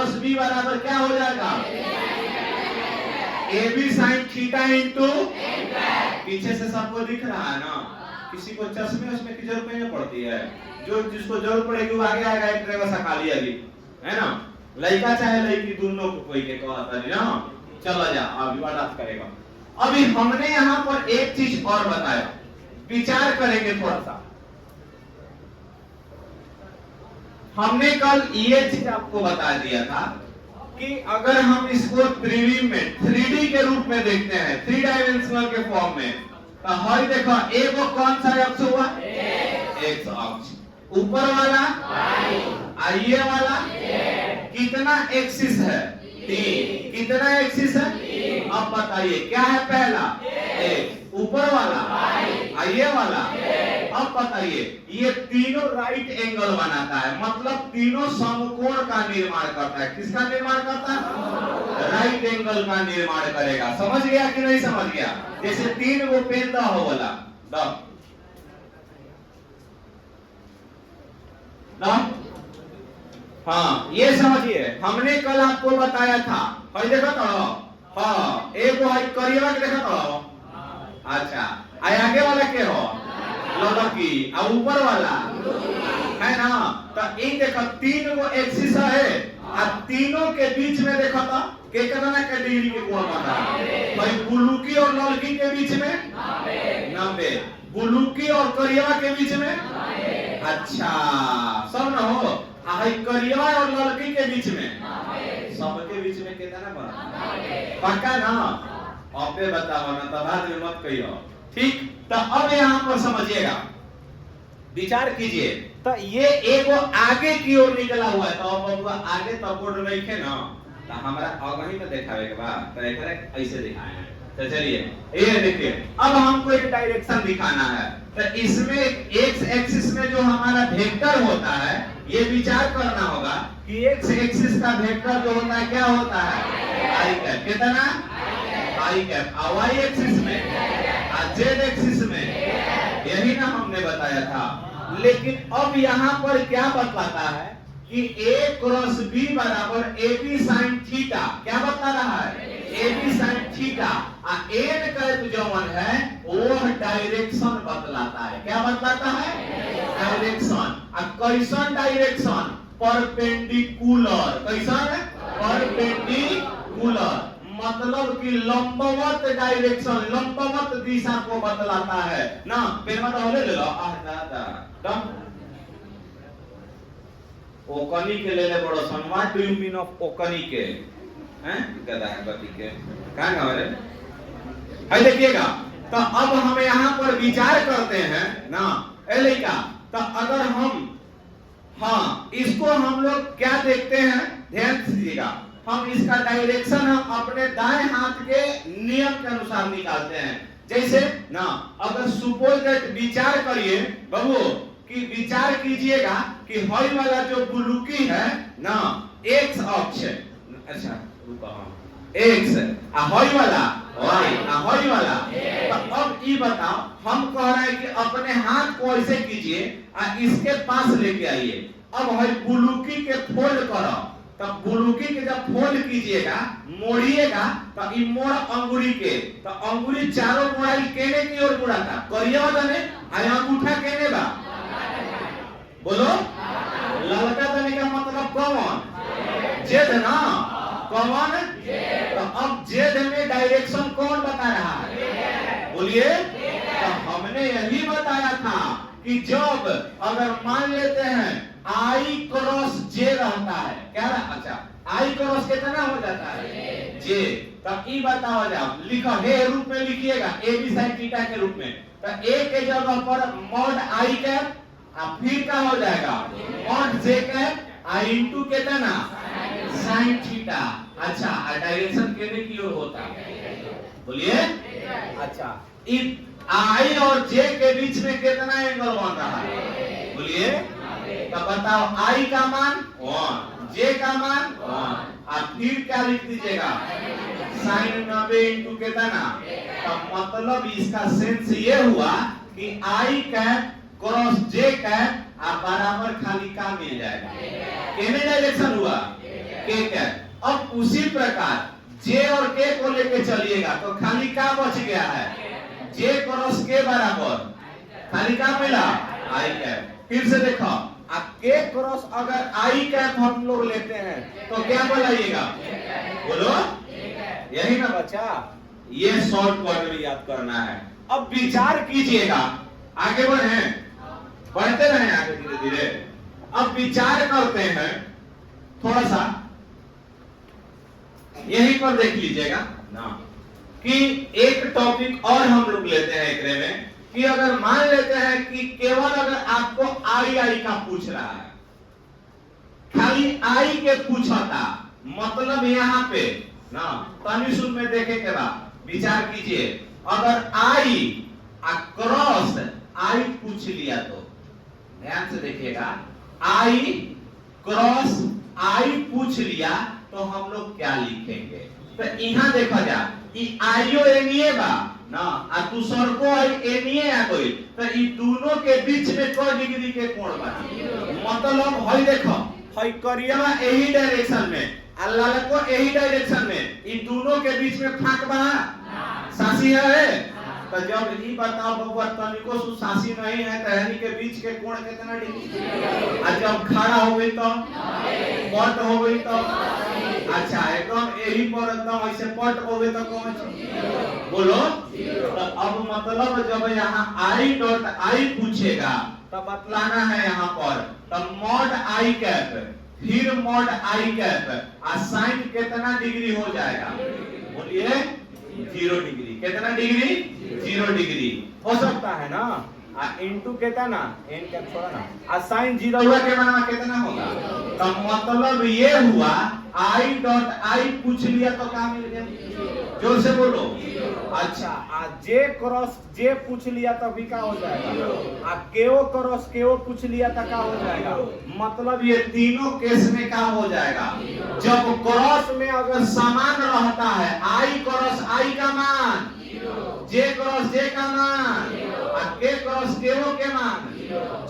Cross B बराबर क्या हो जाएगा? A b sine theta into, पीछे से सबको दिख रहा है ना, किसी को चश्मे उसमें की जरूरत नहीं पड़ती है, जो जिसको जरूरत पड़ेगी वो आगे आएगा, एक ड्राइवर सा खाली अभी है ना, लड़का चाहे लड़की दोनों को कोई के कहता नहीं ना। चलो जा अभी बात करेगा। अभी हमने यहाँ पर एक चीज और बताया, विचार करेंगे थोड़ा सा। हमने कल ये चीज आपको बता दिया था कि अगर हम इसको त्रिवी में 3D के रूप में देखते हैं, 3 डायमेंशनल के फॉर्म में, तो हर देखो एक वो कौन सा अक्ष हुआ? एक्स अक्ष। ऊपर वाला ये वाला कितना एक्सिस है? 3। कितना एक्सिस है? अब बताइए क्या है? पहला एक्स, ऊपर वाला ये वाला। अब बताइए ये तीनों राइट एंगल बनाता है, मतलब तीनों समकोण का निर्माण करता है। किसका निर्माण करता है? राइट एंगल का निर्माण करेगा। समझ गया कि नहीं समझ गया? जैसे 3 वो पेन दा हो बोला हाँ, ये समझिए हमने कल आपको बताया था। और देखो तो हाँ, एक वो करिएगा कि देखो तो अच्छा, आगे वाला के हो लड़की और ऊपर वाला है ना, तो इन देखो 3 वो एक्सिस है और तीनों के बीच में देखो तो कितना का डिग्री के कोण बना है भाई? बुलुकी और लड़की के बीच में 90, बुलुकी और करिया के बीच में अच्छा सब न हो, करिया और लड़की के बीच में सबके बीच में कितना बना? पक्का ना? आपे बताओ ना, तो बाद में मत कहियो, ठीक? तो अब यहाँ पर समझिएगा, विचार कीजिए। तो ये एक वो आगे की ओर निकला हुआ है, तो अब आगे तो बोर्ड में लिखे ना, तो हमारा आगे में दिखावे के बाद तो एक ऐसे दिखाए हैं। तो चलिए ये देखिए, अब हमको एक डायरेक्शन दिखाना है, तो इसमें एक्स एक्सिस में जो हमारा वेक्टर होता है, ये विचार करना होगा कि एक्स एक्सिस का वेक्टर जो होता है क्या होता है? आई कैप। कितना? आई कैप। और वाई एक्सिस में और जेड एक्सिस में, यही ना हमने बताया था। लेकिन अब यहाँ पर क्या बतलाता है कि a क्रॉस b बराबर ए बी साइन थीटा। क्या बता रहा है? A b sine theta. N cap जवन है वो डायरेक्शन बतलाता है। क्या बतलाता है? डायरेक्शन। कैसन डायरेक्शन? परपेंडिकुलर। कैसन है? परपेंडिकुलर, मतलब कि लंबवत डायरेक्शन, लंबवत दिशा को बतलाता है ना। पेन मत होले ले लो ओकनी के ले ले बड़ो सन। What do you mean of ओकनी के? हैं गदा है गति के कहां गाँव रे? है देखिएगा। तो अब हम यहाँ पर विचार करते हैं ना एलिका, तो अगर हम हाँ इसको हम लोग क्या देखते हैं, ध्यान दीजिएगा। हम इसका डायरेक्शन हम अपने दाएं हाथ के नियम के अनुसार निकालते हैं। जैसे ना अगर सपोज दैट, विचार करिए बाबू कि विचार कीजिएगा कि हॉल वाला जो बुलुकी है ना एक्स अक्ष, अच्छा एक्स हॉल वाला वाई हॉल वाला। तो अब ये बताओ, हम कह रहे हैं कि अपने हाथ को ऐसे कीजिए और इसके पास लेके आइए। अब हॉल बुलुकी के फोल्ड करो, तो बुलुकी के जब फोल्ड कीजिएगा, मोड़िएगा, तो ई मोड़ अंगुली के, तो अंगुली चारों मोड़ाई केने की ओर मुड़ाता? करिया दने आ अंगूठा केने बा? बोलो ललका दने का मतलब कौन? जेड ना? कौन? तो अब जेड में डायरेक्शन कौन बता रहा है? बोलिए। तो हमने यही बताया था कि जब अगर मान लेते हैं आई क्रॉस जे रहता है, क्या रहा? अच्छा आई क्रॉस कितना हो जाता है? जे। तब ई बताओ, जाओ लिखो, हे रूप में लिखिएगा ए बी साइन थीटा के रूप में। तो ए के जगह पर मॉड आई कैप, फिर क्या हो जाएगा? Mod j cap i into कितना? Sine theta. अच्छा डायरेक्शन केने की ओर होता है? बोलिए। अच्छा आई और जे के बीच में कितना एंगल बन रहा है? बोलिए। तो बताओ आई का मान 1, जे का मान 1, और फिर क्या लिख दीजिएगा? साइन 90 इंटू कितना? तो मतलब इसका सेंस ये हुआ कि आई कैप क्रॉस जे कैप आप बराबर खाली का मिल जाएगा। केने डायरेक्शन हुआ? के कैप। अब उसी प्रकार जे और के को लेके चलिएगा तो खाली क्या बच गया है, जे क्रॉस के बराबर खाली क्या मिला, आई कैप। फिर से देखो, अब के क्रॉस अगर आई कैप हम लोग लेते हैं तो क्या बोलाइएगा, बोलो यही ना बचा। ये शॉर्टकट में याद करना है। अब विचार कीजिएगा, आगे बढ़े, बढ़ते रहे आगे धीरे धीरे। अब विचार करते हैं थोड़ा सा, यहीं पर देख लीजिएगा ना कि एक टॉपिक और हम लोग लेते हैं एकरे में कि अगर मान लेते हैं कि केवल अगर आपको आई आई का पूछ रहा है, खाली आई के पूछता, मतलब यहाँ पे ना तनी सुन में देखे के बाद विचार कीजिए, अगर आई क्रॉस आई पूछ लिया तो ध्यान से देखिएगा, आई क्रॉस आई पूछ लिया तो हम लोग क्या लिखेंगे। तो यहाँ देखा जा, आईओ एनिए बा ना आ दूसर को एनिए आ गई, तो ई दोनों के बीच में क डिग्री के कोण बा, मतलब हई देखो, हई करिया यही डायरेक्शन में आ लाल को यही डायरेक्शन में, ई दोनों के बीच में फाक बा, सासी है। तो जब ये बताओ बबुआ तनिको सुसासी नहीं है, टहनी के बीच के कोण कितना डिग्री, और जब खड़ा हो गई तो पट हो गई तो, अच्छा एकदम यही पर एकदम ऐसे पट हो गई तो कौन बोलो। तो अब मतलब जब यहाँ आई डॉट आई पूछेगा तब बतलाना है यहाँ पर, तब मॉड आई कैप फिर मॉड आई कैप साइन कितना डिग्री हो जाएगा, बोलिए 0 डिग्री। कितना डिग्री, 0 डिग्री हो सकता है ना, इनटू कितना ना एन कैप छोड़ा ना, साइन 0 हुआ के बना कितना होगा। तो मतलब ये हुआ आई डॉट आई पूछ लिया तो क्या मिल गया, जोर से बोलो। अच्छा जे क्रॉस जे पूछ लिया तो भी क्या हो जाएगा, केओ क्रॉस केओ पूछ लिया तो क्या हो जाएगा, मतलब ये तीनों केस में क्या हो जाएगा, जब क्रॉस में अगर समान रहता है आई क्रॉस आई का मान, जे क्रॉस जे का मान, के क्रॉस केओ के मान,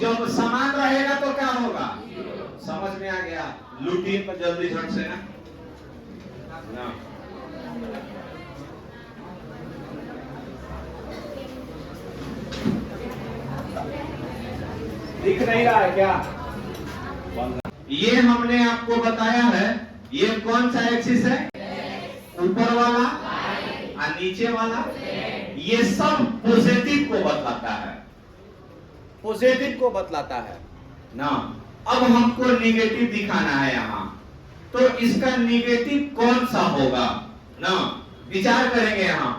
जब समान रहेगा तो क्या होगा, समझ में आ गया। लूटिए पर जल्दी झट से ना। दिख नहीं रहा है क्या, ये हमने आपको बताया है, ये कौन सा एक्सिस है, ऊपर वाला और नीचे वाला, ये सब पॉजिटिव को बतलाता है, पॉजिटिव को बतलाता है ना। अब हमको निगेटिव दिखाना है यहाँ, तो इसका निगेटिव कौन सा होगा ना, विचार करेंगे यहाँ।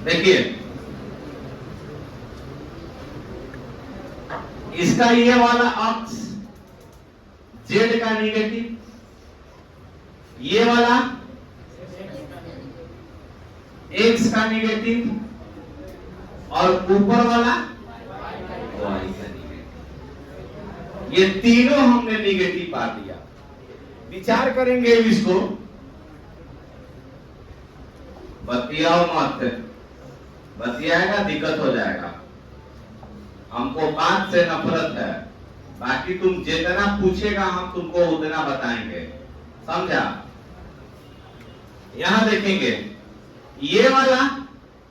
देखिए इसका ये वाला अक्ष जेड का निगेटिव, ये वाला एक्स का निगेटिव, और ऊपर वाला वाई का निगेटिव। ये तीनों हमने निगेटिव पा दिया। विचार करेंगे इसको, बतियाओ मत, बतियाएगा दिक्कत हो जाएगा। हमको बात से नफरत है, बाकी तुम जितना पूछेगा हम तुमको उतना बताएंगे, समझा। यहां देखेंगे ये वाला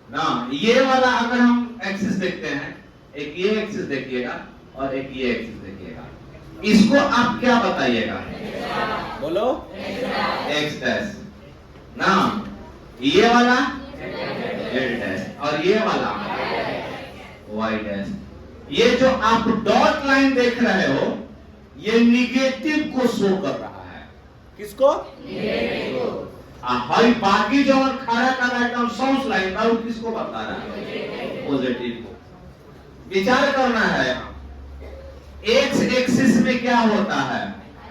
ना, ये वाला अगर हम एक्सिस देखते हैं, एक ये एक्सिस देखिएगा और एक ये एक्सिस देखिएगा, इसको आप क्या बताइएगा, बोलो एक्स डैश ना, ये वाला जेड डैश और ये वाला वाई डैश। ये जो आप डॉट लाइन देख रहे हो ये निगेटिव को शो कर रहा है, किसको, निगेटिव को। हाई बाकी जो खड़ा कर रहा है एकदम सॉस लाइन का, वो किसको बता रहा है, पॉजिटिव को। विचार करना है एक्स एक्सिस में क्या होता है,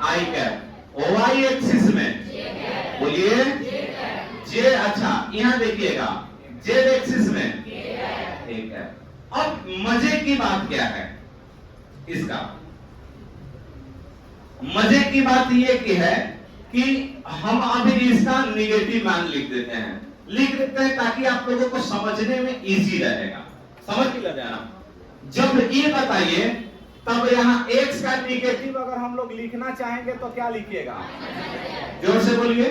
आई कैप, वाई एक्सिस में बोलिए जे। अच्छा यहां देखिएगा जेड एक्सिस में ठीक है। अब मजे की बात क्या है इसका, मजे की बात यह कि है कि हम अभी इसका निगेटिव मान लिख देते हैं ताकि आप लोगों को समझने में इजी रहेगा। समझ के लग जाना। जब ये बताइए तब यहाँ x का निगेटिव अगर हम लोग लिखना चाहेंगे तो क्या लिखिएगा? जोर से बोलिए।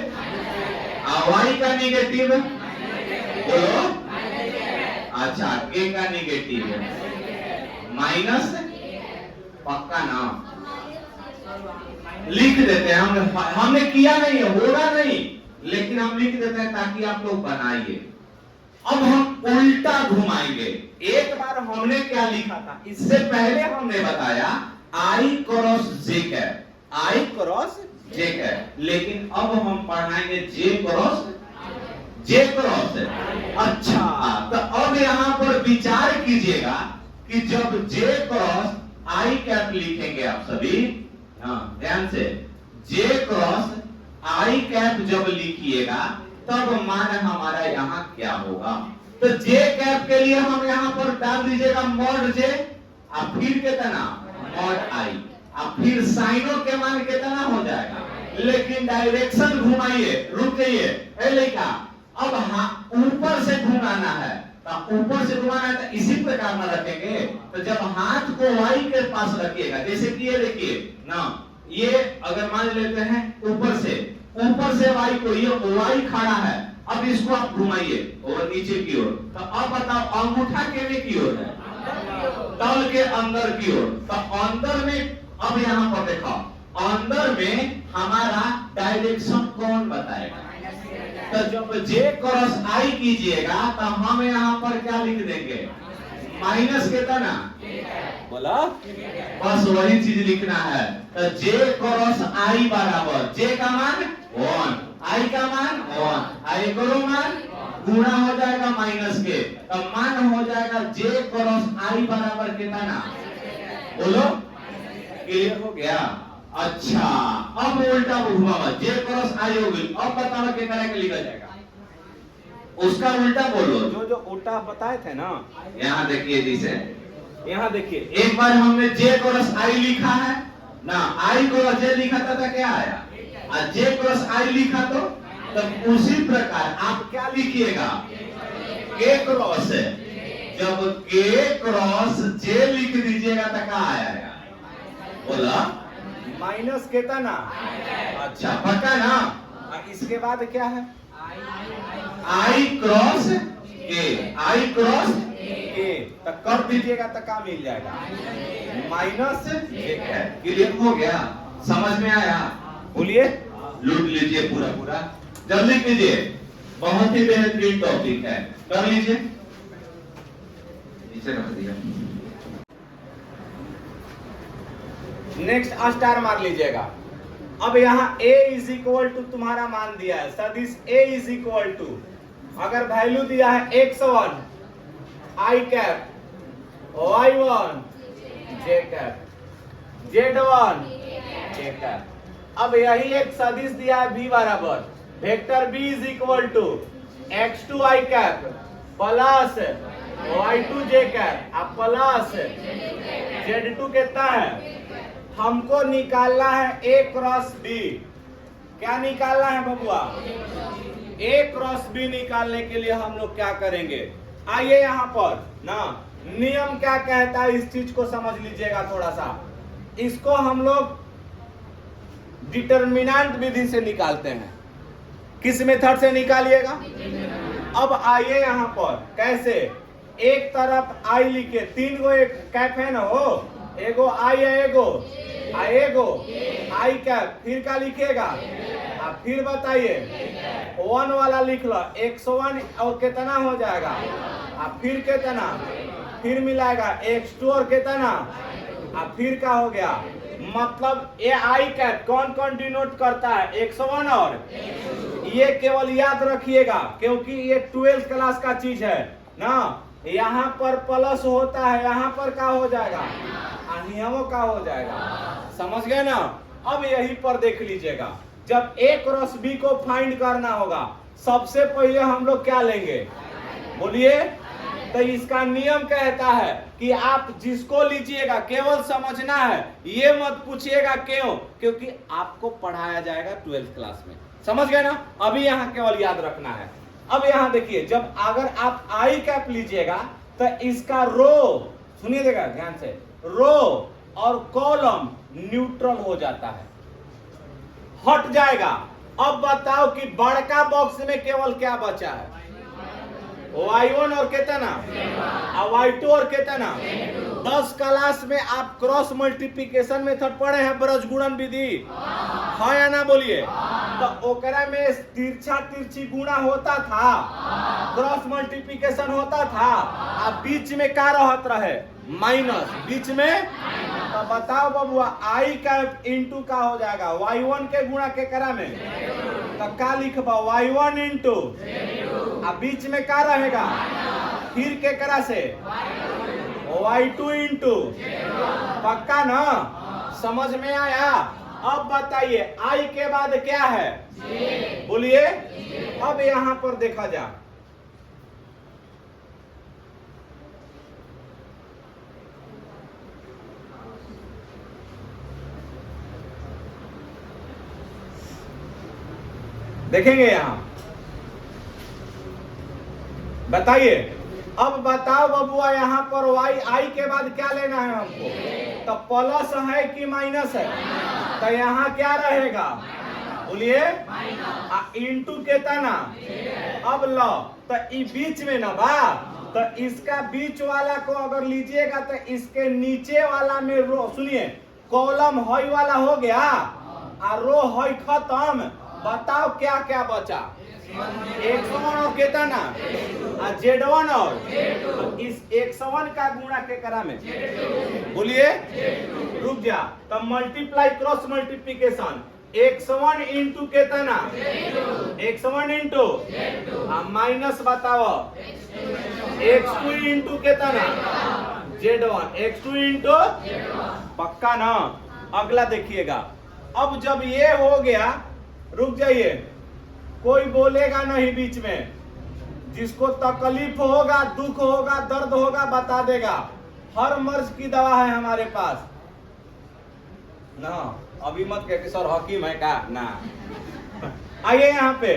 y का निगेटिव बोलो। अच्छा, k का निगेटिव माइनस, पक्का ना लिख देते हैं। हमने किया नहीं है, होगा नहीं, लेकिन हम लिख देते हैं ताकि आप लोग बनाइए। अब हम उल्टा घुमाएंगे। एक बार हमने क्या लिखा था, इससे पहले हमने बताया I cross J cap, I cross J cap, लेकिन अब हम पढ़ाएंगे J क्रॉस J क्रॉस। अच्छा, तो अब यहां पर विचार कीजिएगा कि जब J क्रॉस I कैप लिखेंगे आप सभी, ध्यान से, J क्रॉस I कैप जब लिखिएगा तब मान हमारा यहाँ क्या होगा? तो J कैप के लिए हम यहाँ पर डाल दीजिएगा मॉड J, अब फिर कितना मॉड I, अब फिर साइनों के मान कितना हो जाएगा, लेकिन डायरेक्शन घुमाइए, रुक जाइए, लड़का अब ऊपर से घुमाना है, तो ऊपर से घुमाना है तो इसी प्रकार में रखेंगे। तो जब हाथ को Y के पास रखिएगा, जैसे कि ये देखिए ना, ये अगर मान लेते हैं ऊपर से Y को, ये Y खड़ा है, अब इसको आप घुमाइए और नीचे की ओर, तो अब बताओ अंगूठा केने की ओर है? तल के अंदर की ओर। तो अंदर में अब यहाँ पर देखो, अंदर में हमारा डायरेक्शन कौन बताएगा? तो जब J क्रॉस I कीजिएगा तो हम यहाँ पर क्या लिख देंगे? माइनस कितना बोला, बस वही चीज लिखना है। तो J क्रॉस I बराबर, J का मान 1, I का मान 1, I करो मान गुणा हो जाएगा माइनस के, तो मान हो जाएगा J क्रॉस I बराबर कितना? बोलो, क्लियर हो गया? अच्छा, अब उल्टा घुमावा, J क्रॉस I हो गई। अब बताओ कितना के लिखा जाएगा? उसका उल्टा बोलो, जो उल्टा बताए थे ना। यहाँ देखिए, जिसे यहाँ देखिए, एक बार हमने J क्रॉस I लिखा है ना, I क्रॉस J लिखा था तो क्या आया? और J क्रॉस I लिखा तो तब उसी प्रकार आप क्या लिखिएगा? K क्रॉस, जब K क्रॉस J लिख दीजिएगा तो क्या आएगा? बोला माइनस कितना? अच्छा, पक्का ना। इसके बाद क्या है? I cross K, I cross K, तो कर दीजिएगा तो क्या मिल जाएगा? Minus J cap. क्लियर हो गया? समझ में आया? बोलिए, लूट लीजिए पूरा पूरा, जल्दी कीजिए, बहुत ही बेहतरीन टॉपिक है, कर लीजिए। नीचे रख दिया। नेक्स्ट स्टार मार लीजिएगा। अब यहाँ a इज इक्वल टू तुम्हारा मान दिया है, सदिश a इज इक्वल टू, अगर वैल्यू दिया है x1 I cap, y1 J cap, z1 K cap. अब यही एक सदिश दिया है b बराबर, vector b is equal to x2 I cap plus y2 J cap अब प्लस z2 कितना है? हमको निकालना है A क्रॉस B। क्या निकालना है बबुआ? A क्रॉस B निकालने के लिए हम लोग क्या करेंगे? आइए यहाँ पर ना, नियम क्या कहता है इस चीज को समझ लीजिएगा थोड़ा सा। इसको हम लोग डिटरमिनेंट विधि से निकालते हैं। किस मेथड से निकालिएगा? अब आइए यहाँ पर कैसे, एक तरफ I लिखे, तीन गो एक कैप है ना, हो एगो I है, एगो I कैप, फिर क्या लिखेगा? अब फिर बताइए, 1 वाला लिख लो, x1 और कितना हो जाएगा? अब फिर कितना, फिर मिलाएगा x2 और कितना, अब फिर क्या हो गया? मतलब ये I कैप कौन कौन डिनोट करता है? x1 और ये केवल याद रखिएगा क्योंकि ये 12th क्लास का चीज है ना। यहाँ पर प्लस होता है, यहाँ पर क्या हो जाएगा? नियमों का हो जाएगा। समझ गए ना? अब यही पर देख लीजिएगा, जब A क्रॉस B को फाइंड करना होगा, सबसे पहले हम लोग क्या लेंगे? बोलिए, तो इसका नियम कहता है कि आप जिसको लीजिएगा केवल समझना है, ये मत पूछिएगा क्यों, क्योंकि आपको पढ़ाया जाएगा 12th क्लास में। समझ गए ना? अभी यहाँ केवल याद रखना है। अब यहाँ देखिए, जब अगर आप आई कैप लीजिएगा तो इसका रो, सुनिएगा ध्यान से, रो और कॉलम न्यूट्रल हो जाता है, हट जाएगा। अब बताओ कि बड़का बॉक्स में केवल क्या बचा है? y1 और कितना, y2 और कितना। 10 क्लास में आप क्रॉस मल्टीप्लिकेशन मेथड पढ़े हैं, ब्रजगुणन विधि है या ना? बोलिए। तो ओकरा में तिरछा तिरछी गुणा होता था, क्रॉस मल्टीप्लिकेशन होता था, अब बीच में क्या रहत रहे? माइनस, बीच में। तो बताओ बबुआ, आई का इंटू का हो जाएगा y1 के गुणा के करा में, तो क्या लिखबा? y1 इंटू, अब बीच में क्या रहेगा? फिर के करा से y2 इंटू, पक्का ना? समझ में आया? अब बताइए आई के बाद क्या है? बोलिए। अब यहां पर देखा जा, देखेंगे यहां, बताइए। अब बताओ बबुआ, यहां पर वाई आई के बाद क्या लेना है हमको? तो प्लस है कि माइनस है? तो यहाँ क्या रहेगा? बोलिए। इंटू के तना। अब लो, तो बीच में ना बा, तो इसका बीच वाला को अगर लीजिएगा तो इसके नीचे वाला में रो, सुनिए, कॉलम हॉई वाला हो गया और रो हॉई खत्म। बताओ क्या क्या बचा? x1 और कितना, z1 और इस x1 का गुणा के करा में, बोलिए। रुक जा, तो multiply cross multiplication, x1 into कितना, x1 इंटू माइनस, बताओ x2 इंटू कितना, z1, x2 इंटू, पक्का ना? अगला देखिएगा। अब जब ये हो गया, रुक जाइए, कोई बोलेगा नहीं बीच में, जिसको तकलीफ होगा, दुख होगा, दर्द होगा, बता देगा। हर मर्ज की दवा है हमारे पास ना। अभी मत कह के सर हकीम है का ना। आइए यहाँ पे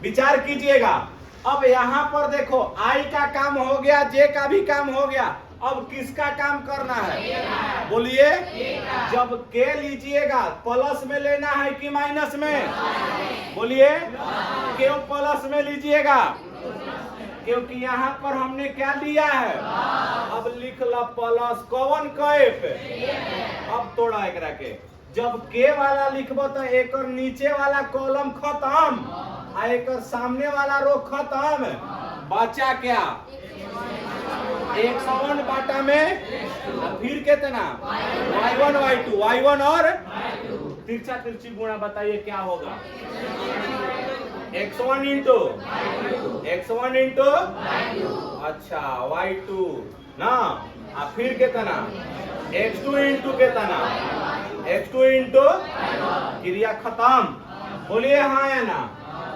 विचार कीजिएगा। अब यहाँ पर देखो, आई का काम हो गया, जे का भी काम हो गया, अब किसका काम करना है? बोलिए। जब के लीजिएगा प्लस में लेना है कि माइनस में? बोलिए। क्यों प्लस में लीजिएगा? क्योंकि यहाँ पर हमने क्या लिया है? अब लिख लो प्लस कौन कैप। अब तोड़ा एक के, जब के वाला लिखबो तो एक नीचे वाला कॉलम खत्म, आ एक सामने वाला रो खत्म, बचा क्या? 101 बाटा में, फिर कितना? y1 y2, y1 और तिरछा तिरछी गुणा, बताइए क्या होगा? x1 इंटू, x1 इंटू, अच्छा y2 ना, फिर कितना? x2 इंटू कितना, x2 इंटू, क्रिया खत्म। बोलिए हाँ या ना?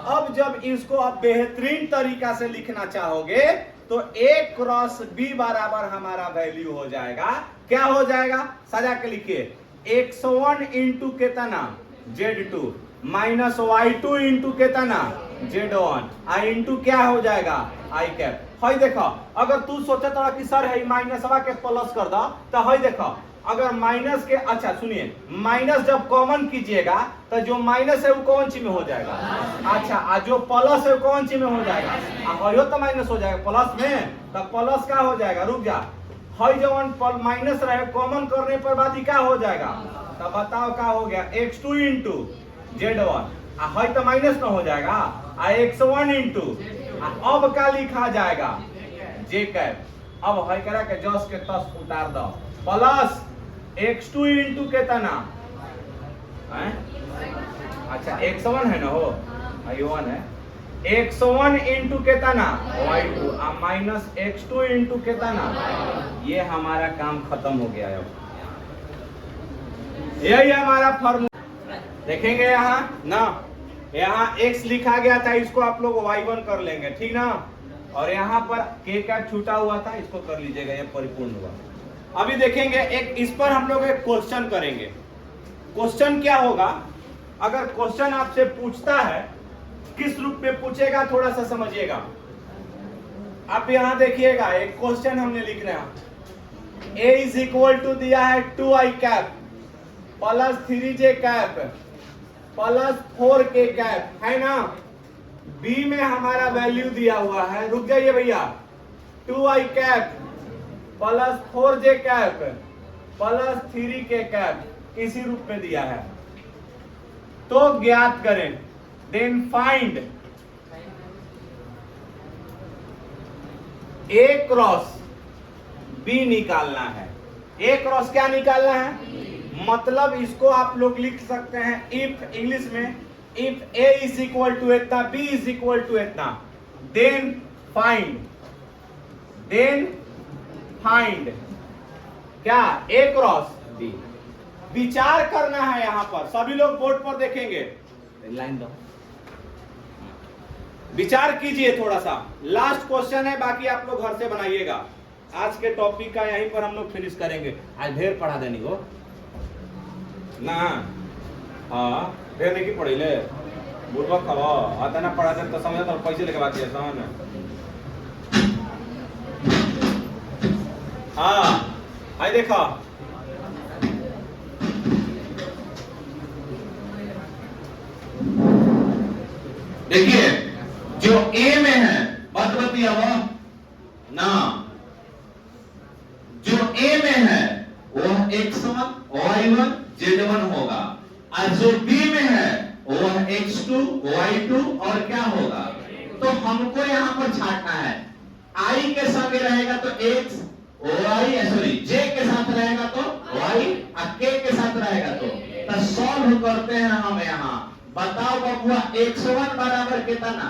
अब जब इसको आप बेहतरीन तरीका से लिखना चाहोगे तो a क्रॉस b बराबर हमारा वैल्यू हो जाएगा। क्या हो जाएगा? सजा के लिखिए, x1 इंटू कितना, z2 माइनस y2 इंटू कितना, z1, आ इंटू क्या हो जाएगा? आई कैप। हई देखो, अगर तू सोचा था कि सर है माइनसवा के प्लस कर दो, तो हई देखो, अगर माइनस के, अच्छा सुनिए, माइनस जब कॉमन कीजिएगा तो जो माइनस है वो कौन सी में हो जाएगा? अच्छा, जो प्लस है वो कौन सी में हो जाएगा? हो तो माइनस हो जाएगा प्लस में, तो प्लस क्या हो जाएगा? रुक जा, हई जब माइनस रहे कॉमन करने पर बाद क्या हो जाएगा? तो बताओ क्या हो गया? x2 इंटू z1, हई तो माइनस में हो जाएगा, x1 इंटू, अब क्या लिखा जाएगा? जे कैप। अब हई करा के जस के तस उतार दो, प्लस x2 इंटू कितना, अच्छा x1 है ना, हो y1 है, x1 इंटू कितना, y2, माइनस x2 इंटू कितना, ये हमारा काम खत्म हो गया है। यही हमारा फॉर्मूला। देखेंगे यहाँ ना, यहाँ x लिखा गया था, इसको आप लोग y1 कर लेंगे, ठीक ना? और यहाँ पर के कैप छूटा हुआ था, इसको कर लीजिएगा, ये परिपूर्ण हुआ। अभी देखेंगे एक, इस पर हम लोग एक क्वेश्चन करेंगे। क्वेश्चन क्या होगा, अगर क्वेश्चन आपसे पूछता है, किस रूप में पूछेगा थोड़ा सा समझिएगा। आप यहां देखिएगा, एक क्वेश्चन हमने लिखना है, a इज इक्वल टू दिया है 2i cap plus 3j cap plus 4k cap, है ना। b में हमारा वैल्यू दिया हुआ है, रुक जाइए भैया, 2i cap plus 4j cap plus 3k cap इसी रूप में दिया है। तो ज्ञात करें, then find a cross b निकालना है। a क्रॉस क्या निकालना है, मतलब इसको आप लोग लिख सकते हैं इफ, इंग्लिश में if a is equal to इतना, b इज इक्वल टू इतना, देन फाइंड क्या, a क्रॉस b। विचार करना है यहां पर, सभी लोग बोर्ड पर देखेंगे, लाइन दो, विचार कीजिए थोड़ा सा। लास्ट क्वेश्चन है, बाकी आप लोग घर से बनाइएगा। आज के टॉपिक का यहीं पर हम लोग फिनिश करेंगे। आज ढेर पढ़ा देनी हो ना, हाँ ढेर नहीं की पढ़ी ले, बुढ़वा खवा आता ना पढ़ा दे तो समझ, तो पैसे लेके बाकी है समझ में। हाँ आई देखा, देखिए जो ए में है बदबतिया वो ना, जो ए में है वह x1 y1 z1 होगा, और जो बी में है वह x2 y2 और क्या होगा। तो हमको यहां पर छाटना है, i के संग रहेगा तो x, y सॉरी j के साथ रहेगा तो y, और k के साथ रहेगा तो सॉल्व करते हैं हम। यहां बताओ बबुआ, x1 बराबर कितना,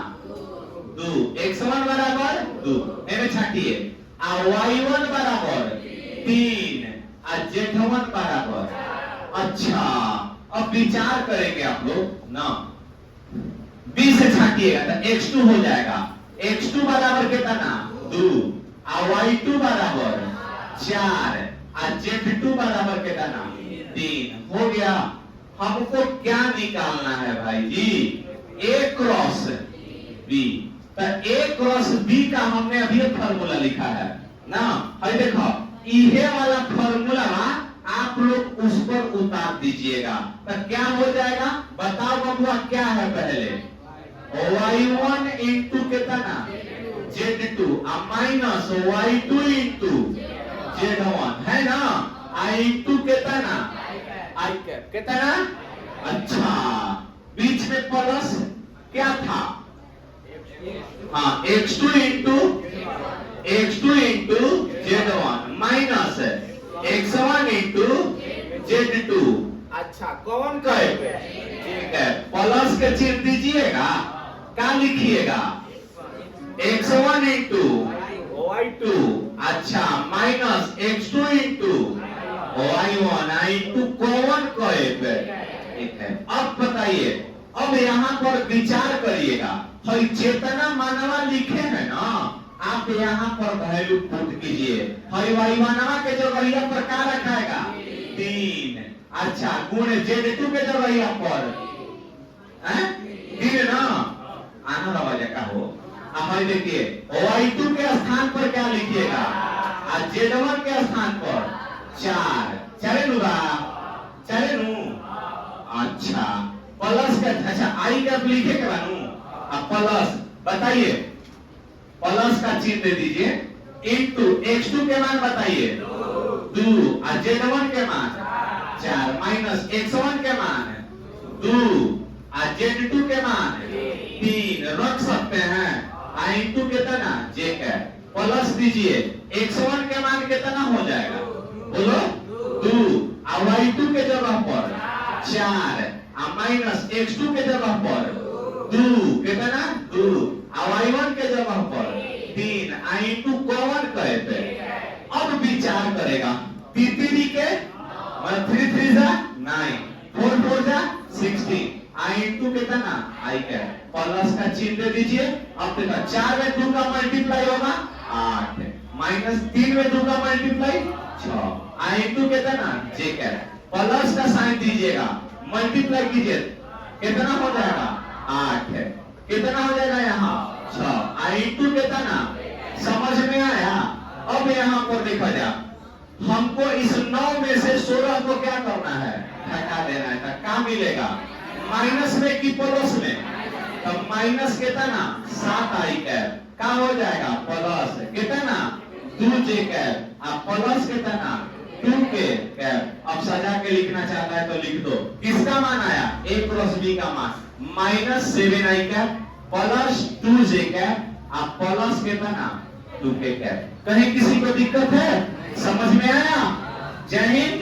2, x1 बराबर 2, मेरे छाटिए, और y1 बराबर 3, और z1 बराबर, अच्छा अब विचार करेंगे आप लोग ना, b से छाटिएगा तो x2 हो जाएगा, x2 बराबर कितना 2, और y2 बराबर 4, और z2 बराबर कितना 3 हो गया। हमको क्या निकालना है भाई जी, a क्रॉस b। तो a क्रॉस b का हमने अभी फार्मूला लिखा है ना, है देखो, ये वाला फार्मूला आप लोग उस पर उतार दीजिएगा तो क्या हो जाएगा, बताओ बबुआ क्या है, पहले y1 इंटू कितना z2 minus y2 into z1 है ना, i2 कितना i कैप कितना, अच्छा बीच में प्लस क्या था, हाँ x2 into z1 minus x1 into z2, अच्छा कौन कहे, ठीक है, प्लस के चिन्ह दीजिएगा, क्या लिखिएगा x1 इंटू y2, अच्छा minus x2 into y1 i2 कौन कहे, ठीक है। अब बताइए, अब यहाँ पर विचार करिएगा, जितना मानवा लिखे हैं ना, आप यहाँ पर वैल्यू पुट कीजिए, y1 के जगह पर क्या रखाएगा 3, अच्छा गुण z2 के जगह पर 3 ना, आना रवाजा का हो। अब देखिए y2 के स्थान पर क्या लिखिएगा, और z1 के स्थान पर 4, चले लूगा, चले लू, अच्छा प्लस का, अच्छा आई का लिखे के बानू, अब प्लस बताइए, प्लस का चिन्ह दे दीजिए, इनटू x2 के मान बताइए 2, और z1 के मान 4, माइनस x1 के मान 2, और z2 के मान 3 रख सकते हैं, i2 कितना j का प्लस दीजिए, x1 के मान कितना हो जाएगा बोलो 2, और y2 के जगह पर 4, और माइनस x2 के जगह पर 2 कितना 2, और y1 के जगह पर 3, i2 कौन कहते, अब विचार करेगा, तीसरी के 3 3 जा 9, 4 4 जा 16, i2 कितना कितना आई कैप, प्लस का चिन्ह दे दीजिए। अब देखा 4 में 2 का मल्टीप्लाई होगा 8, माइनस 3 में 2 का मल्टीप्लाई 6, आई इंटू कितना जे कैप, प्लस का साइन दीजिएगा, मल्टीप्लाई कीजिए, कितना हो जाएगा 8 है, कितना हो जाएगा यहाँ 6, आई इंटू कितना, समझ में आया। अब यहाँ पर देखा जाए, हमको इस 9 में से 16 को क्या करना है, हटा देना है। तो क्या मिलेगा, माइनस में कि प्लस में, तो माइनस कितना 7 आई कैप, क्या हो जाएगा प्लस कितना 2 जे कैप, अब प्लस कितना 2 के कैप। अब सजा के लिखना चाहता है तो लिख दो, किसका मान आया a क्रॉस b का मान, माइनस 7 आई कैप प्लस 2 जे कैप, अब प्लस कितना 2 के कैप। कहीं किसी को दिक्कत है, समझ में आया। जय हिंद,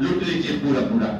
लूट लीजिए पूरा पूरा।